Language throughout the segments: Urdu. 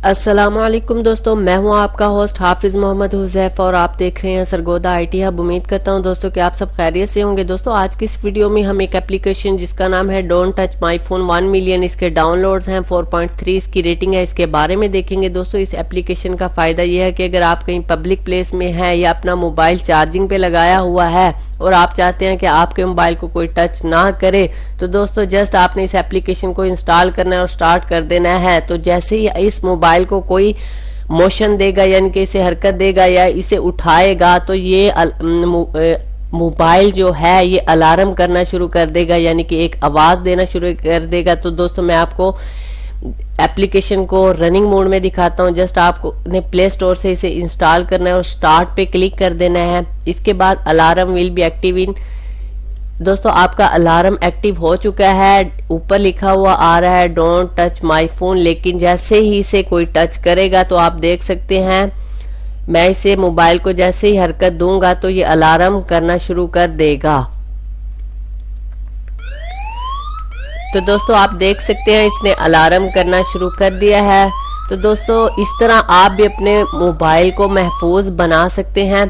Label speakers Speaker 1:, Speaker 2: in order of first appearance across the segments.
Speaker 1: السلام علیکم دوستوں، میں ہوں آپ کا ہوسٹ حافظ محمد حذیف اور آپ دیکھ رہے ہیں سرگودا آئی ٹی ہب۔ امید کرتا ہوں دوستوں کہ آپ سب خیریت سے ہوں گے۔ دوستوں آج کی اس ویڈیو میں ہم ایک اپلیکیشن جس کا نام ہے don't touch my phone 1 million, اس کے ڈاؤن لوڈز ہیں، 4.3 اس کی ریٹنگ ہے، اس کے بارے میں دیکھیں گے۔ دوستوں اس اپلیکیشن کا فائدہ یہ ہے کہ اگر آپ کہیں پبلک پلیس میں ہیں یا اپنا موبائل چارجنگ پہ لگایا ہوا ہے اور آپ چاہتے ہیں کہ آپ کے موبائل کو کوئی ٹچ نہ کرے تو دوستوں جسٹ آپ نے اس اپلیکیشن کو انسٹال کرنا ہے اور سٹارٹ کر دینا ہے۔ تو جیسے ہی اس موبائل کو کوئی موشن دے گا یعنی کہ اسے حرکت دے گا یا اسے اٹھائے گا تو یہ موبائل جو ہے یہ الارم کرنا شروع کر دے گا، یعنی کہ ایک آواز دینا شروع کر دے گا۔ تو دوستوں میں آپ کو اپلیکیشن کو رننگ موڈ میں دکھاتا ہوں۔ جسٹ آپ کو نے پلے سٹور سے اسے انسٹال کرنا ہے اور سٹارٹ پہ کلک کر دینا ہے۔ اس کے بعد alarm will be active in, دوستوں آپ کا الارم ایکٹیو ہو چکا ہے، اوپر لکھا ہوا آ رہا ہے ڈونٹ ٹچ مائی فون، لیکن جیسے ہی اسے کوئی ٹچ کرے گا تو آپ دیکھ سکتے ہیں میں اسے موبائل کو جیسے ہی حرکت دوں گا تو یہ الارم کرنا شروع کر دے گا۔ تو دوستوں آپ دیکھ سکتے ہیں اس نے الارم کرنا شروع کر دیا ہے۔ تو دوستوں اس طرح آپ بھی اپنے موبائل کو محفوظ بنا سکتے ہیں۔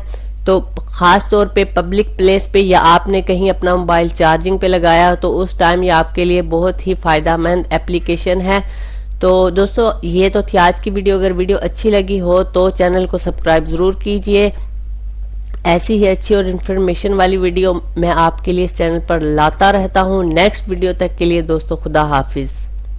Speaker 1: تو خاص طور پہ پبلک پلیس پہ یا آپ نے کہیں اپنا موبائل چارجنگ پہ لگایا تو اس ٹائم یہ آپ کے لیے بہت ہی فائدہ مند اپلیکیشن ہے۔ تو دوستوں یہ تو تھی آج کی ویڈیو۔ اگر ویڈیو اچھی لگی ہو تو چینل کو سبسکرائب ضرور کیجئے۔ ایسی ہی اچھی اور انفارمیشن والی ویڈیو میں آپ کے لیے اس چینل پر لاتا رہتا ہوں۔ نیکسٹ ویڈیو تک کے لیے دوستوں خدا حافظ۔